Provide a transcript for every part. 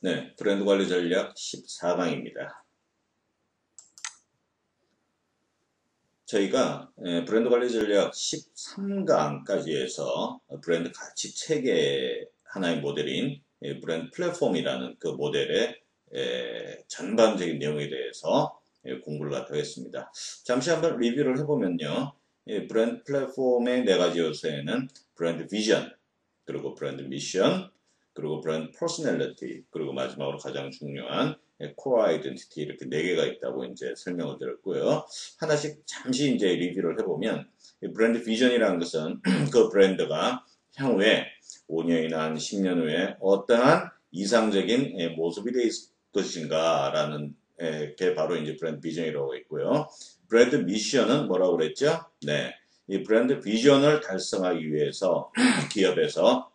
네, 브랜드 관리 전략 14강입니다. 저희가 브랜드 관리 전략 13강까지 해서 브랜드 가치 체계 하나의 모델인 브랜드 플랫폼이라는 그 모델의 전반적인 내용에 대해서 공부를 하겠습니다. 잠시 한번 리뷰를 해보면요. 브랜드 플랫폼의 네 가지 요소에는 브랜드 비전, 그리고 브랜드 미션, 그리고 브랜드 퍼스널리티, 그리고 마지막으로 가장 중요한 코어 아이덴티티 이렇게 네 개가 있다고 이제 설명을 드렸고요. 하나씩 잠시 이제 리뷰를 해보면 브랜드 비전이라는 것은 그 브랜드가 향후에 5년이나 10년 후에 어떠한 이상적인 모습이 될 것인가라는 게 바로 이제 브랜드 비전이라고 있고요. 브랜드 미션은 뭐라고 그랬죠? 네, 이 브랜드 비전을 달성하기 위해서 기업에서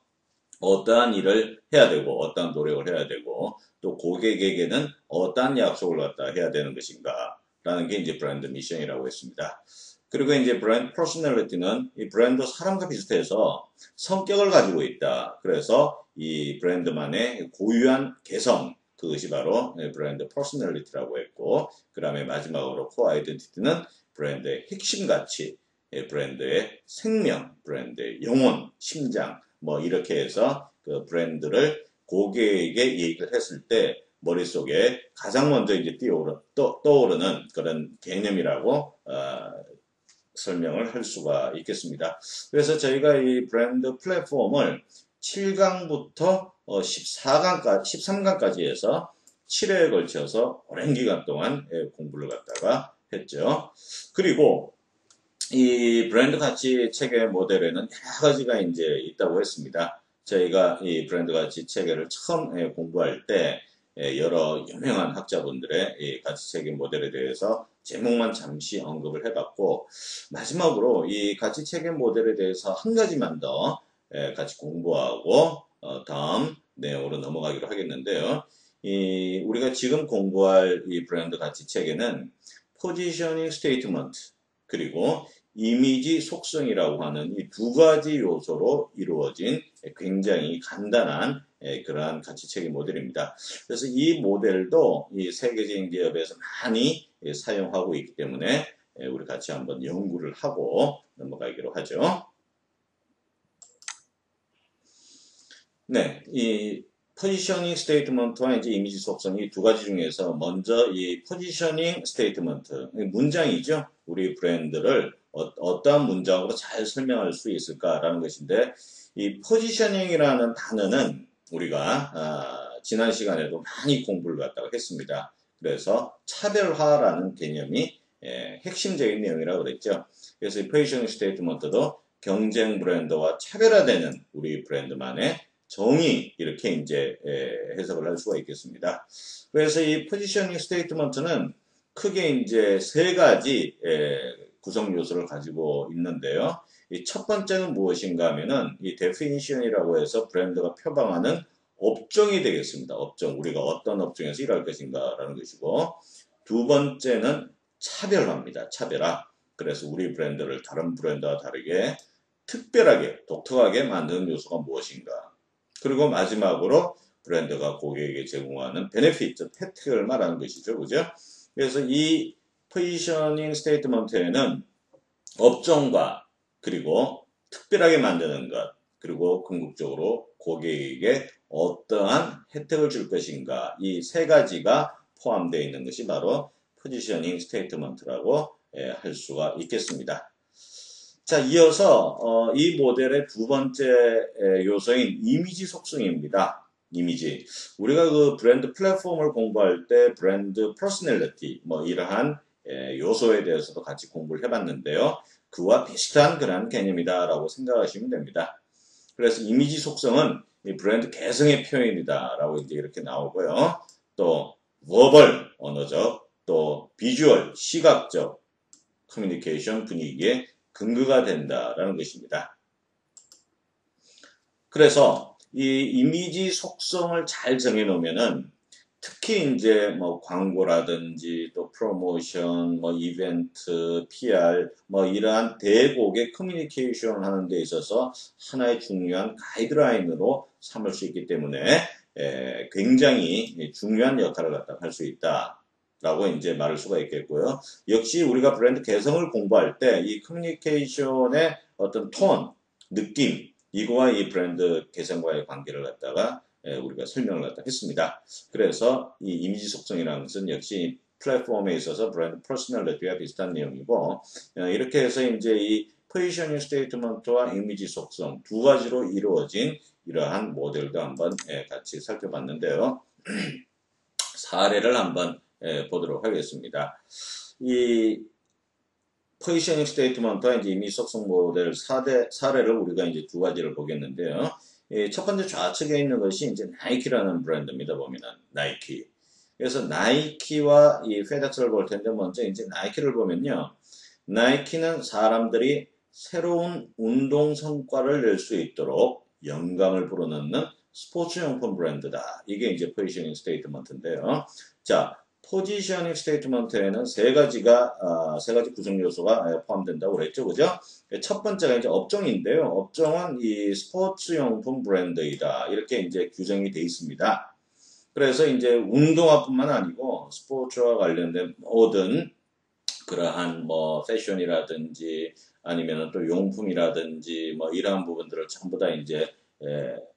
어떠한 일을 해야 되고 어떠한 노력을 해야 되고 또 고객에게는 어떠한 약속을 갖다 해야 되는 것인가 라는 게 이제 브랜드 미션이라고 했습니다. 그리고 이제 브랜드 퍼스널리티는 이 브랜드 사람과 비슷해서 성격을 가지고 있다. 그래서 이 브랜드만의 고유한 개성, 그것이 바로 브랜드 퍼스널리티라고 했고, 그 다음에 마지막으로 코어 아이덴티티는 브랜드의 핵심 가치, 브랜드의 생명, 브랜드의 영혼, 심장, 뭐 이렇게 해서 그 브랜드를 고객에게 얘기를 했을 때 머릿속에 가장 먼저 이제 떠오르는 그런 개념이라고 설명을 할 수가 있겠습니다. 그래서 저희가 이 브랜드 플랫폼을 7강부터 13강까지 해서 7회에 걸쳐서 오랜 기간 동안 공부를 갖다가 했죠. 그리고 이 브랜드 가치 체계 모델에는 여러 가지가 이제 있다고 했습니다. 저희가 이 브랜드 가치 체계를 처음 공부할 때 여러 유명한 학자분들의 이 가치 체계 모델에 대해서 제목만 잠시 언급을 해봤고, 마지막으로 이 가치 체계 모델에 대해서 한 가지만 더 같이 공부하고 다음 내용으로 넘어가기로 하겠는데요. 우리가 지금 공부할 이 브랜드 가치 체계는 포지셔닝 스테이트먼트 그리고 이미지 속성이라고 하는 이 두 가지 요소로 이루어진 굉장히 간단한 그러한 가치체계 모델입니다. 그래서 이 모델도 이 세계적인 기업에서 많이 사용하고 있기 때문에 우리 같이 한번 연구를 하고 넘어가기로 하죠. 네, 이 포지셔닝 스테이트먼트와 이제 이미지 속성 이 두 가지 중에서 먼저 이 포지셔닝 스테이트먼트 문장이죠. 우리 브랜드를 어떠한 문장으로 잘 설명할 수 있을까라는 것인데, 이 포지셔닝이라는 단어는 우리가 지난 시간에도 많이 공부를 갖다가 했습니다. 그래서 차별화라는 개념이 핵심적인 내용이라고 그랬죠. 그래서 이 포지셔닝 스테이트먼트도 경쟁 브랜드와 차별화되는 우리 브랜드만의 정의, 이렇게 이제 해석을 할 수가 있겠습니다. 그래서 이 포지셔닝 스테이트먼트는 크게 이제 세 가지 구성 요소를 가지고 있는데요. 이 첫 번째는 무엇인가 하면은 이 definition이라고 해서 브랜드가 표방하는 업종이 되겠습니다. 업종, 우리가 어떤 업종에서 일할 것인가라는 것이고, 두 번째는 차별화입니다. 차별화. 그래서 우리 브랜드를 다른 브랜드와 다르게 특별하게, 독특하게 만드는 요소가 무엇인가. 그리고 마지막으로 브랜드가 고객에게 제공하는 베네핏, 혜택을 말하는 것이죠. 그죠? 그래서 이 포지셔닝 스테이트먼트에는 업종과 그리고 특별하게 만드는 것, 그리고 궁극적으로 고객에게 어떠한 혜택을 줄 것인가, 이 세 가지가 포함되어 있는 것이 바로 포지셔닝 스테이트먼트라고 할 수가 있겠습니다. 자, 이어서 이 모델의 두 번째 요소인 이미지 속성입니다. 이미지. 우리가 그 브랜드 플랫폼을 공부할 때 브랜드 퍼스널리티, 뭐 이러한 요소에 대해서도 같이 공부를 해봤는데요. 그와 비슷한 그런 개념이다라고 생각하시면 됩니다. 그래서 이미지 속성은 이 브랜드 개성의 표현이다라고 이제 이렇게 나오고요. 또 버벌, 언어적, 또 비주얼, 시각적 커뮤니케이션 분위기에 근거가 된다라는 것입니다. 그래서 이 이미지 속성을 잘 정해놓으면은 특히 이제 뭐 광고라든지 또 프로모션, 뭐 이벤트, PR, 뭐 이러한 대곡의 커뮤니케이션 하는 데 있어서 하나의 중요한 가이드라인으로 삼을 수 있기 때문에 굉장히 중요한 역할을 갖다 할 수 있다. 라고 이제 말할 수가 있겠고요. 역시 우리가 브랜드 개성을 공부할 때 이 커뮤니케이션의 어떤 톤, 느낌, 이거와 이 브랜드 개성과의 관계를 갖다가 우리가 설명을 갖다 했습니다. 그래서 이 이미지 속성이라는 것은 역시 플랫폼에 있어서 브랜드 퍼스널리티와 비슷한 내용이고, 이렇게 해서 이제 이 포지셔닝 스테이트먼트와 이미지 속성 두 가지로 이루어진 이러한 모델도 한번 같이 살펴봤는데요. 사례를 한번 보도록 하겠습니다. 이 포지셔닝 스테이트먼트와 이제 이미지 속성 모델 사례를 우리가 이제 두 가지를 보겠는데요. 첫 번째 좌측에 있는 것이 이제 나이키라는 브랜드입니다. 보면은 나이키. 그래서 나이키와 이 페덱스를 볼 텐데 먼저 이제 나이키를 보면요. 나이키는 사람들이 새로운 운동 성과를 낼 수 있도록 영감을 불어넣는 스포츠용품 브랜드다. 이게 이제 포지셔닝 스테이트먼트인데요. 자, 포지셔닝 스테이트먼트에는 세 가지 구성 요소가 포함된다고 그랬죠. 그죠? 첫 번째가 이제 업종인데요. 업종은 이 스포츠용품 브랜드이다. 이렇게 이제 규정이 되어 있습니다. 그래서 이제 운동화뿐만 아니고 스포츠와 관련된 모든 그러한 뭐 패션이라든지 아니면 또 용품이라든지 뭐 이러한 부분들을 전부 다 이제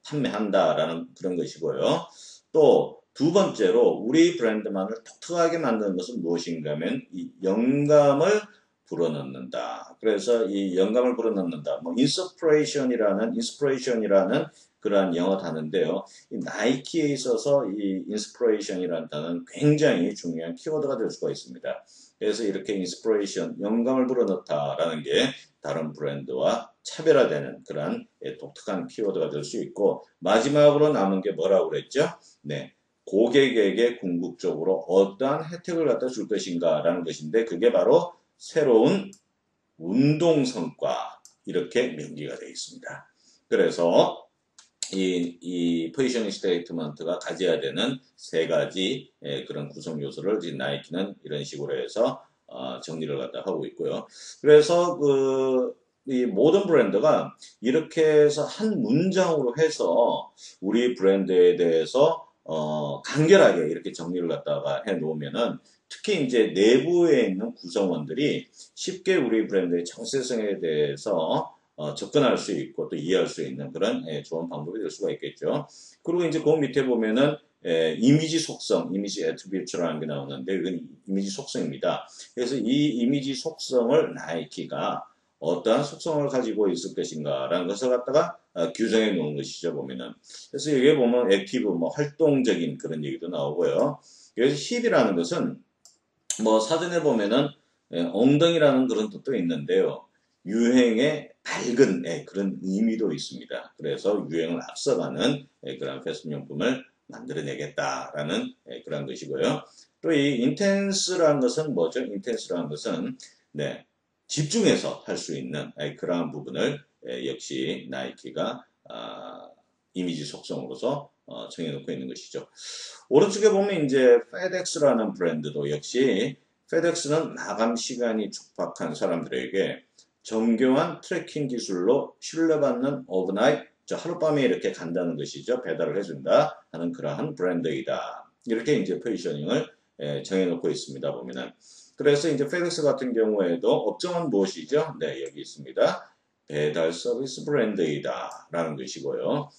판매한다라는 그런 것이고요. 또 두 번째로 우리 브랜드만을 독특하게 만드는 것은 무엇인가 하면 이 영감을 불어넣는다. 그래서 이 영감을 불어넣는다. 뭐 인스피레이션이라는 그러한 영어 단어인데요. 이 나이키에 있어서 이 인스피레이션이라는 단어는 굉장히 중요한 키워드가 될 수가 있습니다. 그래서 이렇게 인스피레이션, 영감을 불어넣다라는 게 다른 브랜드와 차별화되는 그런 독특한 키워드가 될 수 있고, 마지막으로 남은 게 뭐라고 그랬죠? 네. 고객에게 궁극적으로 어떠한 혜택을 갖다 줄 것인가 라는 것인데, 그게 바로 새로운 운동 성과, 이렇게 명기가 되어 있습니다. 그래서 이 포지셔닝 스테이트먼트가 가져야 되는 세 가지 그런 구성 요소를 지금 나이키는 이런 식으로 해서 정리를 갖다 하고 있고요. 그래서 이 모든 브랜드가 이렇게 해서 한 문장으로 해서 우리 브랜드에 대해서 간결하게 이렇게 정리를 갖다가 해 놓으면은, 특히 이제 내부에 있는 구성원들이 쉽게 우리 브랜드의 정체성에 대해서 접근할 수 있고 또 이해할 수 있는 그런 좋은 방법이 될 수가 있겠죠. 그리고 이제 그 밑에 보면은 이미지 속성, 이미지 애트리뷰트라는 게 나오는데 이건 이미지 속성입니다. 그래서 이 이미지 속성을 나이키가 어떠한 속성을 가지고 있을 것인가라는 것을 갖다가 규정해 놓은 것이죠, 보면은. 그래서 여기에 보면 액티브, 뭐 활동적인 그런 얘기도 나오고요. 그래서 힙이라는 것은 뭐 사전에 보면은 엉덩이라는 그런 뜻도 있는데요. 유행의 밝은 그런 의미도 있습니다. 그래서 유행을 앞서가는 그런 패션용품을 만들어내겠다라는 그런 것이고요. 또 이 인텐스라는 것은 뭐죠? 인텐스라는 것은 집중해서 할 수 있는 그러한 부분을 역시 나이키가 이미지 속성으로서 정해놓고 있는 것이죠. 오른쪽에 보면 이제 페덱스라는 브랜드도 역시, 페덱스는 마감 시간이 촉박한 사람들에게 정교한 트래킹 기술로 신뢰받는 오버나잇, 하룻밤에 이렇게 간다는 것이죠. 배달을 해준다 하는 그러한 브랜드이다. 이렇게 이제 포지셔닝을 정해놓고 있습니다. 보면은. 그래서 이제 페덱스 같은 경우에도 업종은 무엇이죠? 네, 여기 있습니다. 배달 서비스 브랜드이다 라는 것이고요.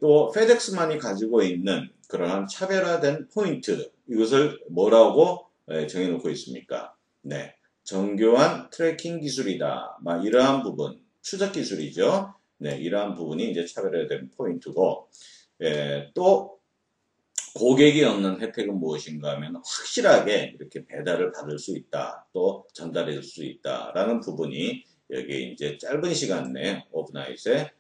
또 페덱스만이 가지고 있는 그러한 차별화된 포인트, 이것을 뭐라고 정해놓고 있습니까? 네, 정교한 트래킹 기술이다. 이러한 부분, 추적 기술이죠. 네, 이러한 부분이 이제 차별화된 포인트고, 또 고객이 얻는 혜택은 무엇인가 하면 확실하게 이렇게 배달을 받을 수 있다, 또 전달해 줄 수 있다라는 부분이 여기 이제 짧은 시간 내에 오브나잇에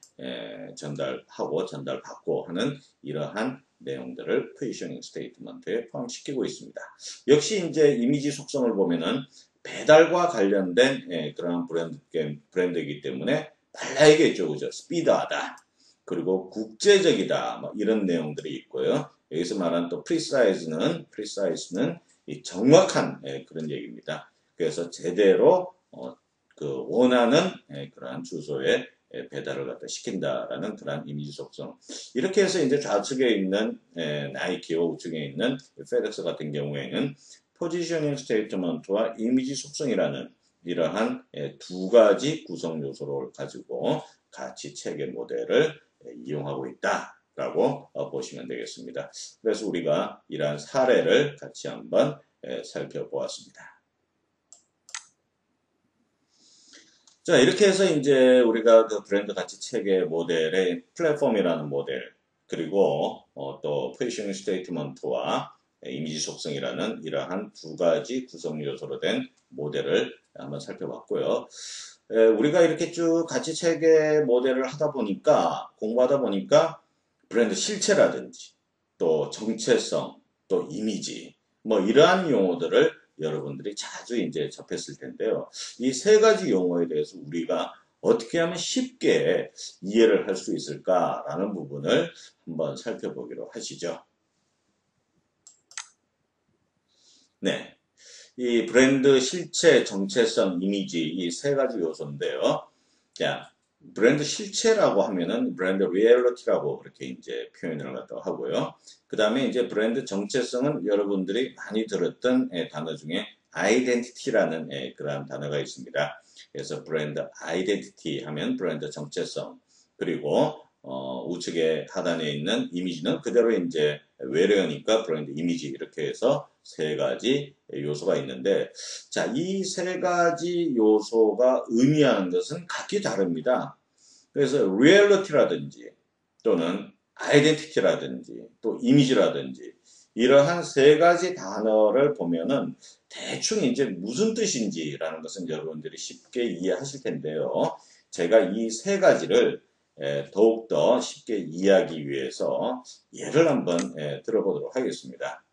전달하고 전달받고 하는 이러한 내용들을 포지셔닝 스테이트먼트에 포함시키고 있습니다. 역시 이제 이미지 속성을 보면은 배달과 관련된 그런 브랜드이기 때문에 빨라야겠죠, 그죠? 스피드하다. 그리고 국제적이다. 이런 내용들이 있고요. 여기서 말하는 또 precise는 이 정확한 그런 얘기입니다. 그래서 제대로 그 원하는 그러한 주소에 배달을 갖다 시킨다라는 그런 이미지 속성. 이렇게 해서 이제 좌측에 있는 나이키와 우측에 있는 페덱스 같은 경우에는 포지셔닝 스테이트먼트와 이미지 속성이라는 이러한 두 가지 구성 요소를 가지고 가치 체계 모델을 이용하고 있다라고 보시면 되겠습니다. 그래서 우리가 이러한 사례를 같이 한번 살펴보았습니다. 자, 이렇게 해서 이제 우리가 그 브랜드 가치 체계 모델의 플랫폼이라는 모델, 그리고 또 포지셔닝 스테이트먼트와 이미지 속성이라는 이러한 두 가지 구성 요소로 된 모델을 한번 살펴봤고요. 우리가 이렇게 쭉 가치 체계 모델을 하다 보니까, 공부하다 보니까 브랜드 실체라든지 또 정체성, 또 이미지, 뭐 이러한 용어들을 여러분들이 자주 이제 접했을 텐데요. 이 세 가지 용어에 대해서 우리가 어떻게 하면 쉽게 이해를 할 수 있을까라는 부분을 한번 살펴보기로 하시죠. 네. 이 브랜드 실체, 정체성, 이미지 이 세 가지 요소인데요. 자, 브랜드 실체라고 하면은 브랜드 리얼리티라고 그렇게 이제 표현을 갖다 하고요. 그 다음에 이제 브랜드 정체성은 여러분들이 많이 들었던 단어 중에 아이덴티티라는 그러한 단어가 있습니다. 그래서 브랜드 아이덴티티 하면 브랜드 정체성, 그리고 우측에 하단에 있는 이미지는 그대로 이제 외래어니까 브랜드 이미지, 이렇게 해서 세 가지 요소가 있는데, 자, 이 세 가지 요소가 의미하는 것은 각기 다릅니다. 그래서 리얼리티라든지 또는 아이덴티티라든지 또 이미지라든지 이러한 세 가지 단어를 보면은 대충 이제 무슨 뜻인지라는 것은 여러분들이 쉽게 이해하실 텐데요. 제가 이 세 가지를 더욱더 쉽게 이해하기 위해서 예를 한번 들어보도록 하겠습니다.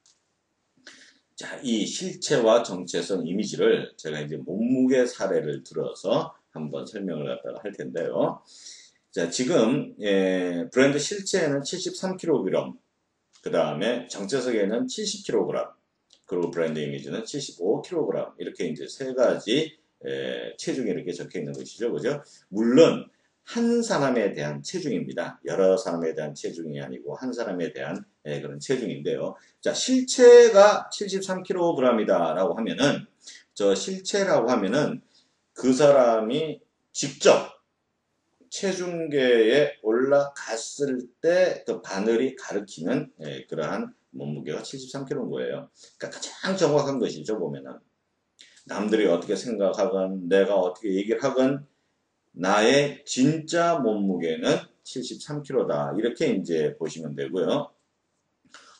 자, 이 실체와 정체성 이미지를 제가 이제 몸무게 사례를 들어서 한번 설명을 갖다가 할 텐데요. 자, 지금 브랜드 실체에는 73kg, 그 다음에 정체성에는 70kg, 그리고 브랜드 이미지는 75kg, 이렇게 이제 세 가지 체중이 이렇게 적혀 있는 것이죠, 그죠? 물론 한 사람에 대한 체중입니다. 여러 사람에 대한 체중이 아니고 한 사람에 대한 그런 체중인데요. 자, 실체가 73kg이다 라고 하면은, 저 실체라고 하면은 그 사람이 직접 체중계에 올라갔을 때 그 바늘이 가리키는 그러한 몸무게가 73kg인 거예요. 그러니까 가장 정확한 것이죠, 보면은. 남들이 어떻게 생각하건 내가 어떻게 얘기를 하건 나의 진짜 몸무게는 73kg다. 이렇게 이제 보시면 되고요.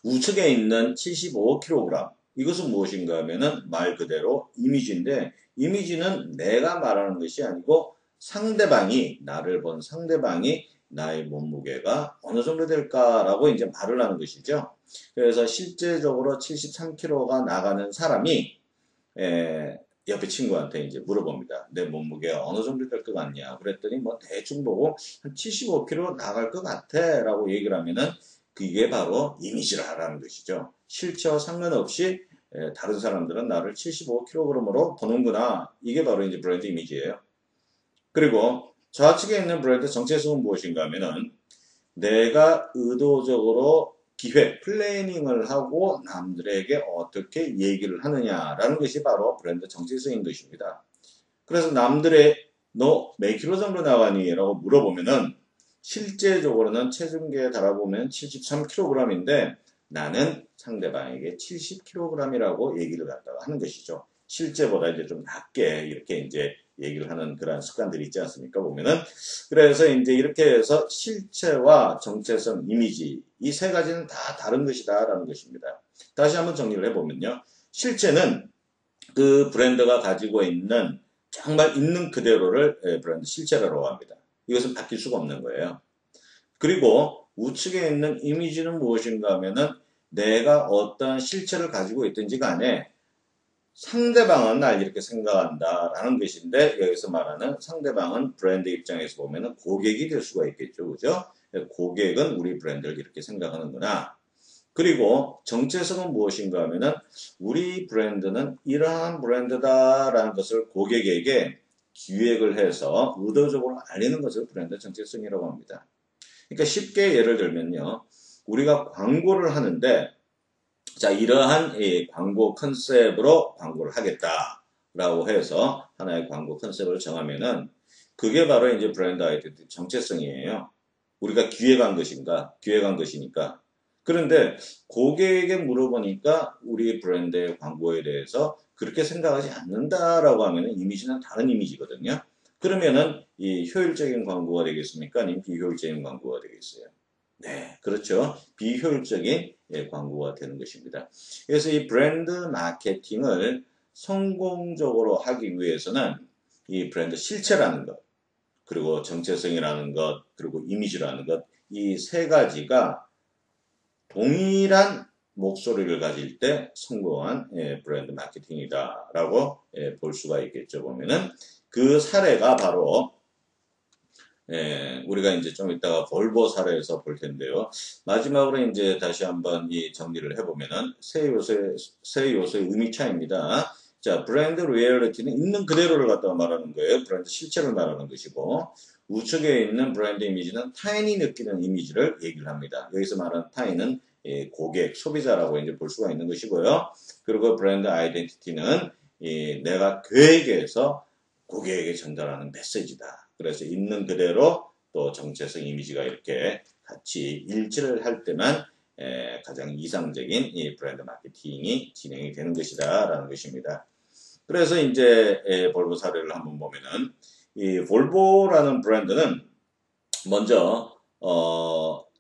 우측에 있는 75kg. 이것은 무엇인가 하면은 말 그대로 이미지인데, 이미지는 내가 말하는 것이 아니고 상대방이, 나를 본 상대방이 나의 몸무게가 어느 정도 될까라고 이제 말을 하는 것이죠. 그래서 실제적으로 73kg가 나가는 사람이 옆에 친구한테 이제 물어봅니다. 내 몸무게가 어느 정도 될 것 같냐? 그랬더니 뭐 대충 보고 한 75kg 나갈 것 같아 라고 얘기를 하면은 그게 바로 이미지라는 것이죠. 실체와 상관없이 다른 사람들은 나를 75kg으로 보는구나. 이게 바로 이제 브랜드 이미지예요. 그리고 좌측에 있는 브랜드 정체성은 무엇인가 하면은 내가 의도적으로 기획, 플래닝을 하고 남들에게 어떻게 얘기를 하느냐라는 것이 바로 브랜드 정체성인 것입니다. 그래서 남들의 너 몇 킬로 정도 나가니? 라고 물어보면은 실제적으로는 체중계에 달아보면 73kg인데 나는 상대방에게 70kg이라고 얘기를 갖다가 하는 것이죠. 실제보다 이제 좀 낮게 이렇게 이제 얘기를 하는 그런 습관들이 있지 않습니까? 보면은. 그래서 이제 이렇게 해서 실체와 정체성, 이미지, 이 세 가지는 다 다른 것이다 라는 것입니다. 다시 한번 정리를 해보면요. 실체는 그 브랜드가 가지고 있는 정말 있는 그대로를 브랜드 실체라고 합니다. 이것은 바뀔 수가 없는 거예요. 그리고 우측에 있는 이미지는 무엇인가 하면은 내가 어떤 실체를 가지고 있든지 간에 상대방은 날 이렇게 생각한다 라는 것인데, 여기서 말하는 상대방은 브랜드 입장에서 보면은 고객이 될 수가 있겠죠. 그죠? 고객은 우리 브랜드를 이렇게 생각하는구나. 그리고 정체성은 무엇인가 하면은 우리 브랜드는 이러한 브랜드다라는 것을 고객에게 기획을 해서 의도적으로 알리는 것을 브랜드 정체성이라고 합니다. 그러니까 쉽게 예를 들면요. 우리가 광고를 하는데 자, 이러한 이 광고 컨셉으로 광고를 하겠다라고 해서 하나의 광고 컨셉을 정하면은 그게 바로 이제 브랜드 아이덴티티 정체성이에요. 우리가 기획한 것인가? 기획한 것이니까. 그런데 고객에게 물어보니까 우리 브랜드의 광고에 대해서 그렇게 생각하지 않는다라고 하면은 이미지는 다른 이미지거든요. 그러면은 이 효율적인 광고가 되겠습니까? 아니면 비효율적인 광고가 되겠어요? 네, 그렇죠. 비효율적인 광고가 되는 것입니다. 그래서 이 브랜드 마케팅을 성공적으로 하기 위해서는 이 브랜드 실체라는 것, 그리고 정체성이라는 것, 그리고 이미지라는 것, 이 세 가지가 동일한 목소리를 가질 때 성공한 브랜드 마케팅이다라고 볼 수가 있겠죠. 보면은 그 사례가 바로 우리가 이제 좀 이따가 볼보 사례에서 볼 텐데요. 마지막으로 이제 다시 한번 이 정리를 해보면은 세 요소의 의미 차이입니다. 자, 브랜드 리얼리티는 있는 그대로를 갖다가 말하는 거예요. 브랜드 실체를 말하는 것이고, 우측에 있는 브랜드 이미지는 타인이 느끼는 이미지를 얘기를 합니다. 여기서 말하는 타인은 고객, 소비자라고 이제 볼 수가 있는 것이고요. 그리고 브랜드 아이덴티티는 내가 계획해서 고객에게 전달하는 메시지다. 그래서 있는 그대로 또 정체성 이미지가 이렇게 같이 일치를 할 때만 가장 이상적인 이 브랜드 마케팅이 진행이 되는 것이다 라는 것입니다. 그래서 이제 볼보 사례를 한번 보면은 이 볼보라는 브랜드는 먼저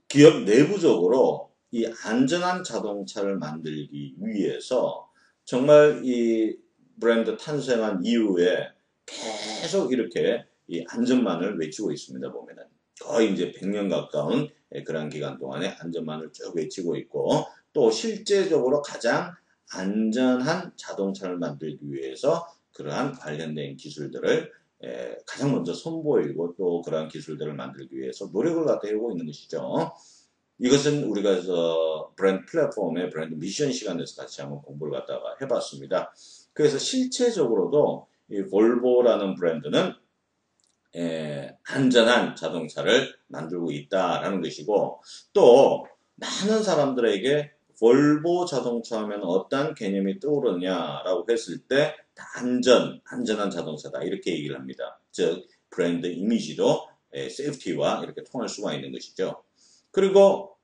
기업 내부적으로 이 안전한 자동차를 만들기 위해서 정말 이 브랜드 탄생한 이후에 계속 이렇게 이 안전만을 외치고 있습니다. 보면은 거의 이제 100년 가까운 그런 기간 동안에 안전만을 쭉 외치고 있고 또 실제적으로 가장 안전한 자동차를 만들기 위해서 그러한 관련된 기술들을 가장 먼저 선보이고 또 그러한 기술들을 만들기 위해서 노력을 갖다 해오고 있는 것이죠. 이것은 우리가 브랜드 플랫폼의 브랜드 미션 시간에서 같이 한번 공부를 갖다가 해봤습니다. 그래서 실체적으로도 이 볼보라는 브랜드는 안전한 자동차를 만들고 있다라는 것이고 또 많은 사람들에게 볼보 자동차 하면 어떤 개념이 떠오르냐라고 했을 때 안전한 자동차다 이렇게 얘기를 합니다. 즉 브랜드 이미지도 세이프티와 이렇게 통할 수가 있는 것이죠. 그리고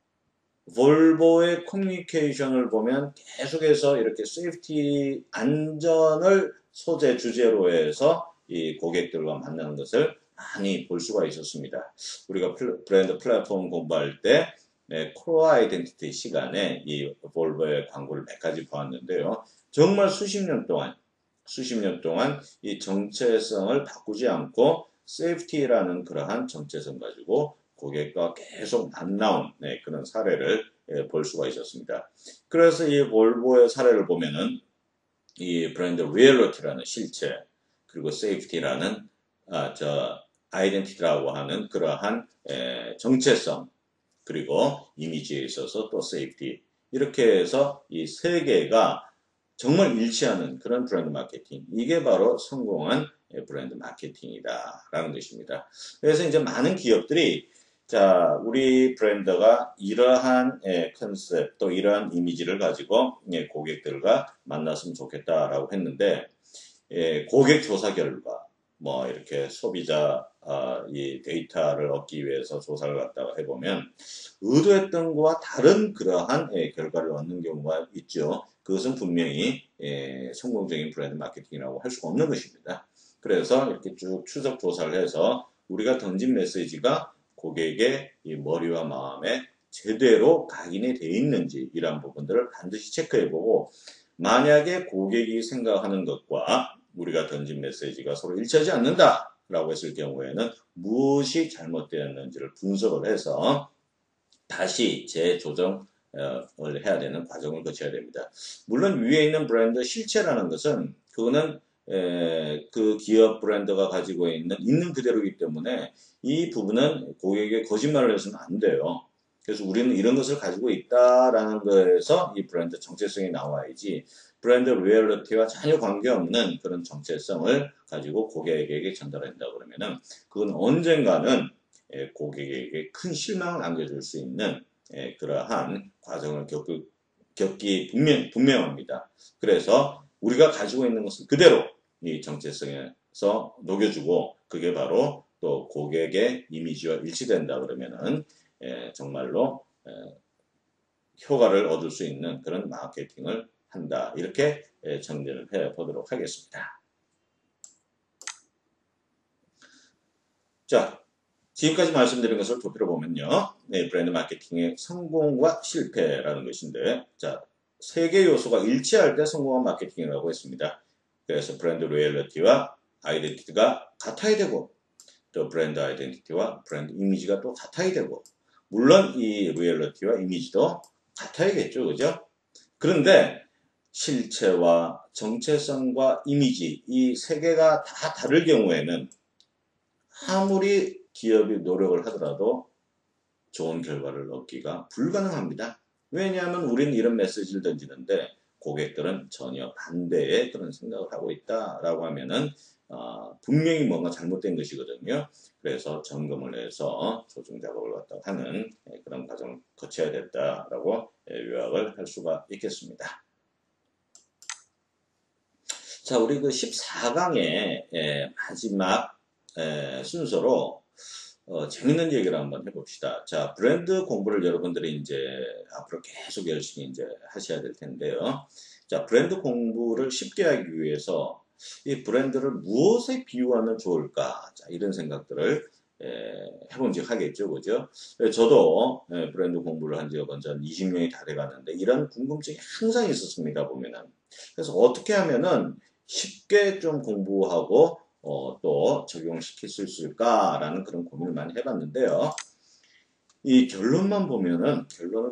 볼보의 커뮤니케이션을 보면 계속해서 이렇게 세이프티 안전을 소재 주제로 해서 이 고객들과 만나는 것을 많이 볼 수가 있었습니다. 우리가 브랜드 플랫폼 공부할 때 코어 아이덴티티 시간에 이 볼보의 광고를 몇 가지 보았는데요. 정말 수십 년 동안 이 정체성을 바꾸지 않고 세이프티라는 그러한 정체성 가지고 고객과 계속 만나온 그런 사례를 볼 수가 있었습니다. 그래서 이 볼보의 사례를 보면은 이 브랜드 리얼리티라는 실체 그리고 세이프티라는 아이덴티티라고 하는 그러한 정체성 그리고 이미지에 있어서 또 세이프티 이렇게 해서 이 세 개가 정말 일치하는 그런 브랜드 마케팅 이게 바로 성공한 브랜드 마케팅이다라는 것입니다. 그래서 이제 많은 기업들이 자, 우리 브랜드가 이러한 컨셉 또 이러한 이미지를 가지고 고객들과 만났으면 좋겠다라고 했는데 고객 조사 결과 뭐 이렇게 소비자 이 데이터를 얻기 위해서 조사를 갖다가 해보면 의도했던 것과 다른 그러한 결과를 얻는 경우가 있죠. 그것은 분명히 성공적인 브랜드 마케팅이라고 할 수가 없는 것입니다. 그래서 이렇게 쭉 추적 조사를 해서 우리가 던진 메시지가 고객의 이 머리와 마음에 제대로 각인이 되어 있는지 이러한 부분들을 반드시 체크해보고 만약에 고객이 생각하는 것과 우리가 던진 메시지가 서로 일치하지 않는다 라고 했을 경우에는 무엇이 잘못되었는지를 분석을 해서 다시 재조정을 해야 되는 과정을 거쳐야 됩니다. 물론 위에 있는 브랜드 실체라는 것은 그거는 그 기업 브랜드가 가지고 있는 그대로이기 때문에 이 부분은 고객에게 거짓말을 해서는 안 돼요. 그래서 우리는 이런 것을 가지고 있다라는 거에서 이 브랜드 정체성이 나와야지 브랜드 로열리티와 전혀 관계없는 그런 정체성을 가지고 고객에게 전달한다 그러면은 그건 언젠가는 고객에게 큰 실망을 안겨줄 수 있는 그러한 과정을 겪기 분명합니다. 그래서 우리가 가지고 있는 것을 그대로 이 정체성에서 녹여주고 그게 바로 또 고객의 이미지와 일치된다 그러면은 정말로 효과를 얻을 수 있는 그런 마케팅을 한다. 이렇게 정리를 해보도록 하겠습니다. 자, 지금까지 말씀드린 것을 도표로 보면요. 브랜드 마케팅의 성공과 실패라는 것인데, 자, 세 개 요소가 일치할 때 성공한 마케팅이라고 했습니다. 그래서 브랜드 로열리티와 아이덴티티가 같아야 되고, 또 브랜드 아이덴티티와 브랜드 이미지가 또 같아야 되고, 물론 이 로열리티와 이미지도 같아야겠죠, 그죠? 그런데 실체와 정체성과 이미지 이 세 개가 다 다를 경우에는 아무리 기업이 노력을 하더라도 좋은 결과를 얻기가 불가능합니다. 왜냐하면 우리는 이런 메시지를 던지는데 고객들은 전혀 반대의 그런 생각을 하고 있다라고 하면은 분명히 뭔가 잘못된 것이거든요. 그래서 점검을 해서 조정 작업을 갖다 하는 그런 과정을 거쳐야 됐다라고 요약을 할 수가 있겠습니다. 자, 우리 그 14강의 마지막 순서로 재밌는 얘기를 한번 해봅시다. 자, 브랜드 공부를 여러분들이 이제 앞으로 계속 열심히 이제 하셔야 될 텐데요. 자, 브랜드 공부를 쉽게 하기 위해서 이 브랜드를 무엇에 비유하면 좋을까? 자, 이런 생각들을 해본직하겠죠, 그죠? 저도 브랜드 공부를 한 지가 먼저 20년이 다 돼가는데 이런 궁금증이 항상 있었습니다, 보면은. 그래서 어떻게 하면은 쉽게 좀 공부하고 또 적용시킬 수 있을까라는 그런 고민을 많이 해봤는데요. 이 결론을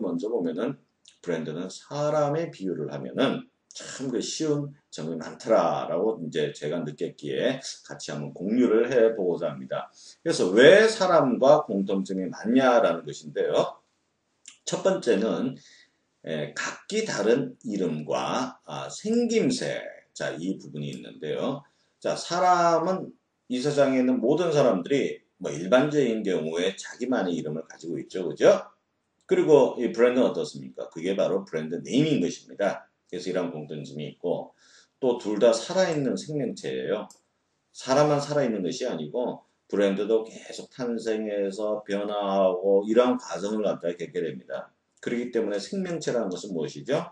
먼저 보면은 브랜드는 사람의 비유를 하면은 참 그 쉬운 점이 많더라라고 이제 제가 느꼈기에 같이 한번 공유를 해보고자 합니다. 그래서 왜 사람과 공통점이 많냐라는 것인데요. 첫 번째는 각기 다른 이름과 생김새, 자, 이 부분이 있는데요. 자, 사람은 이 세상에 있는 모든 사람들이 뭐 일반적인 경우에 자기만의 이름을 가지고 있죠, 그죠? 그리고 이 브랜드는 어떻습니까? 그게 바로 브랜드 네임인 것입니다. 그래서 이런 공통점이 있고 또 둘 다 살아있는 생명체예요. 사람만 살아있는 것이 아니고 브랜드도 계속 탄생해서 변화하고 이러한 과정을 갖다가 겪게 됩니다. 그렇기 때문에 생명체라는 것은 무엇이죠?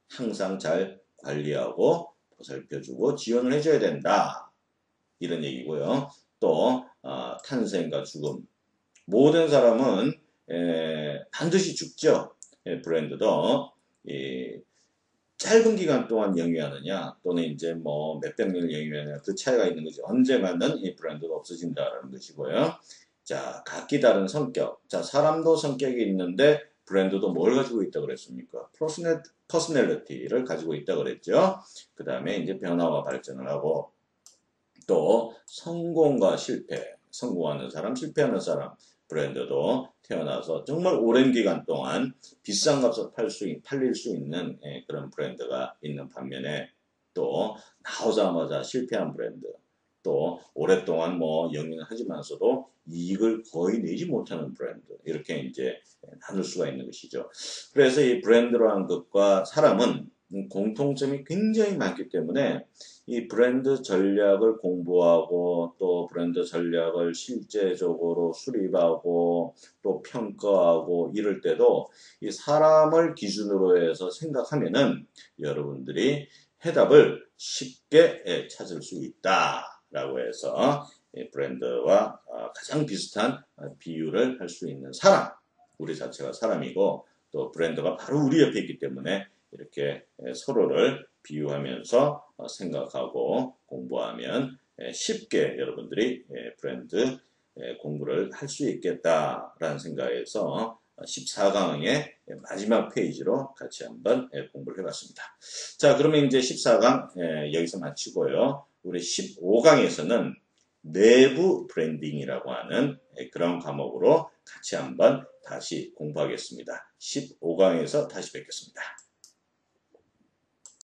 항상 잘 관리하고 보살펴주고 지원을 해줘야 된다. 이런 얘기고요. 또 탄생과 죽음. 모든 사람은 반드시 죽죠. 브랜드도 짧은 기간 동안 영위하느냐 또는 이제 뭐 몇백 년을 영위하느냐 그 차이가 있는 거죠. 언젠가는 이 브랜드가 없어진다라는 것이고요. 자, 각기 다른 성격. 자, 사람도 성격이 있는데 브랜드도 뭘 가지고 있다고 그랬습니까? 퍼스널리티를 가지고 있다고 그랬죠. 그 다음에 이제 변화와 발전을 하고 또 성공과 실패, 성공하는 사람, 실패하는 사람, 브랜드도 태어나서 정말 오랜 기간 동안 비싼 값에 팔릴 수 있는 그런 브랜드가 있는 반면에 또 나오자마자 실패한 브랜드, 또 오랫동안 뭐 영위를 하지만서도 이익을 거의 내지 못하는 브랜드, 이렇게 이제 나눌 수가 있는 것이죠. 그래서 이 브랜드라는 것과 사람은 공통점이 굉장히 많기 때문에 이 브랜드 전략을 공부하고 또 브랜드 전략을 실제적으로 수립하고 또 평가하고 이럴 때도 이 사람을 기준으로 해서 생각하면은 여러분들이 해답을 쉽게 찾을 수 있다라고 해서 브랜드와 가장 비슷한 비유를 할 수 있는 사람, 우리 자체가 사람이고 또 브랜드가 바로 우리 옆에 있기 때문에 이렇게 서로를 비유하면서 생각하고 공부하면 쉽게 여러분들이 브랜드 공부를 할 수 있겠다라는 생각에서 14강의 마지막 페이지로 같이 한번 공부를 해봤습니다. 자, 그러면 이제 14강 여기서 마치고요. 우리 15강에서는 내부 브랜딩이라고 하는 그런 과목으로 같이 한번 다시 공부하겠습니다. 15강에서 다시 뵙겠습니다.